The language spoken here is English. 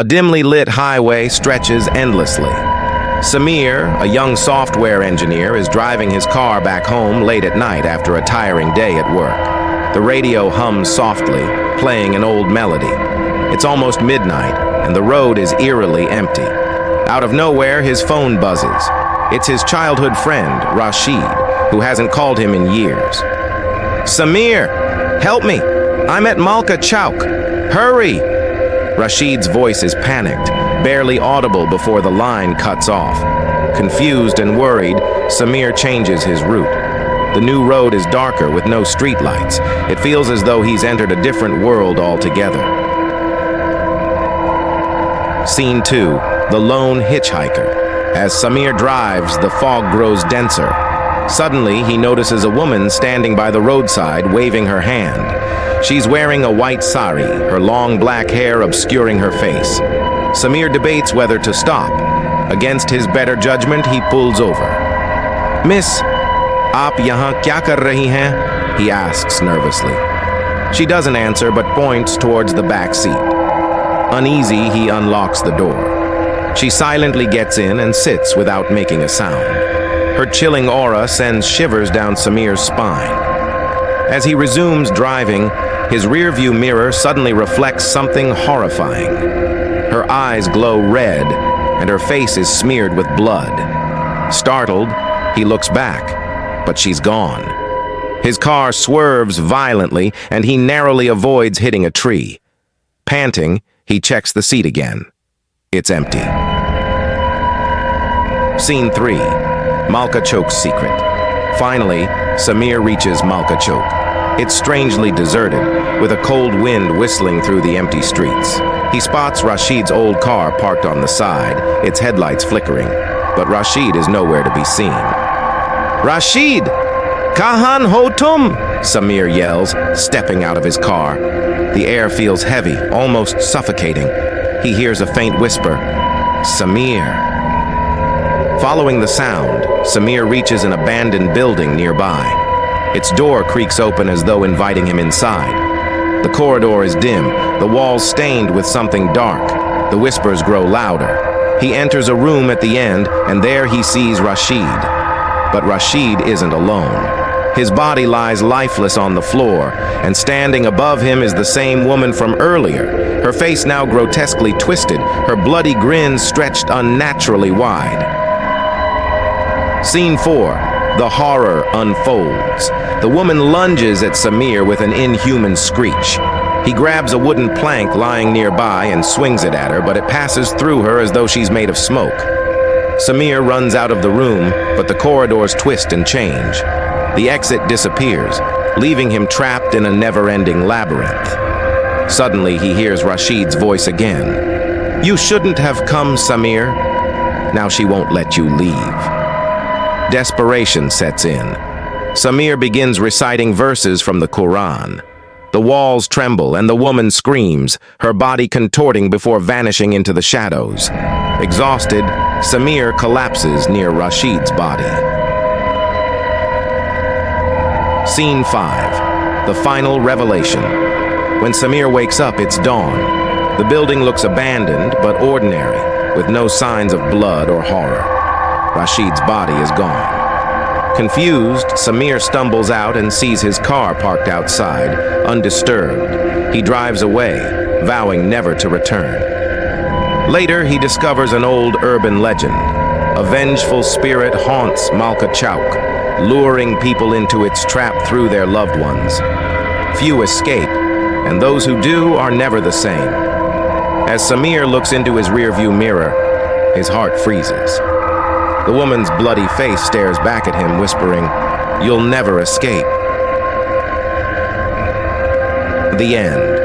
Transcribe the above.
A dimly lit highway stretches endlessly. Samir, a young software engineer, is driving his car back home late at night after a tiring day at work. The radio hums softly, playing an old melody. It's almost midnight, and the road is eerily empty. Out of nowhere, his phone buzzes. It's his childhood friend, Rashid, who hasn't called him in years. "Samir, help me! I'm at Malka Chowk. Hurry!" Rashid's voice is panicked, barely audible before the line cuts off. Confused and worried, Samir changes his route. The new road is darker with no streetlights. It feels as though he's entered a different world altogether. Scene 2, The Lone Hitchhiker. As Samir drives, the fog grows denser. Suddenly, he notices a woman standing by the roadside waving her hand. She's wearing a white sari, her long black hair obscuring her face. Samir debates whether to stop. Against his better judgment, he pulls over. "Miss, aap yahan kya kar rahi hain?" he asks nervously. She doesn't answer but points towards the back seat. Uneasy, he unlocks the door. She silently gets in and sits without making a sound. Her chilling aura sends shivers down Samir's spine. As he resumes driving, his rearview mirror suddenly reflects something horrifying. Her eyes glow red, and her face is smeared with blood. Startled, he looks back, but she's gone. His car swerves violently, and he narrowly avoids hitting a tree. Panting, he checks the seat again. It's empty. Scene 3, Malka Chowk's secret. Finally, Samir reaches Malka Chowk. It's strangely deserted, with a cold wind whistling through the empty streets. He spots Rashid's old car parked on the side, its headlights flickering, but Rashid is nowhere to be seen. "Rashid! Kahan ho tum?" Samir yells, stepping out of his car. The air feels heavy, almost suffocating. He hears a faint whisper, "Samir." Following the sound, Samir reaches an abandoned building nearby. Its door creaks open as though inviting him inside. The corridor is dim, the walls stained with something dark. The whispers grow louder. He enters a room at the end, and there he sees Rashid. But Rashid isn't alone. His body lies lifeless on the floor, and standing above him is the same woman from earlier, her face now grotesquely twisted, her bloody grin stretched unnaturally wide. Scene 4, The horror unfolds. The woman lunges at Samir with an inhuman screech. He grabs a wooden plank lying nearby and swings it at her, but it passes through her as though she's made of smoke. Samir runs out of the room, but the corridors twist and change. The exit disappears, leaving him trapped in a never-ending labyrinth. Suddenly, he hears Rashid's voice again. "You shouldn't have come, Samir. Now she won't let you leave." Desperation sets in. Samir begins reciting verses from the Quran. The walls tremble and the woman screams, her body contorting before vanishing into the shadows. Exhausted, Samir collapses near Rashid's body. Scene 5, The final revelation. When Samir wakes up, it's dawn. The building looks abandoned but ordinary, with no signs of blood or horror. Rashid's body is gone. Confused, Samir stumbles out and sees his car parked outside, undisturbed. He drives away, vowing never to return. Later, he discovers an old urban legend. A vengeful spirit haunts Malka Chowk, luring people into its trap through their loved ones. Few escape, and those who do are never the same. As Samir looks into his rearview mirror, his heart freezes. The woman's bloody face stares back at him, whispering, "You'll never escape." The end.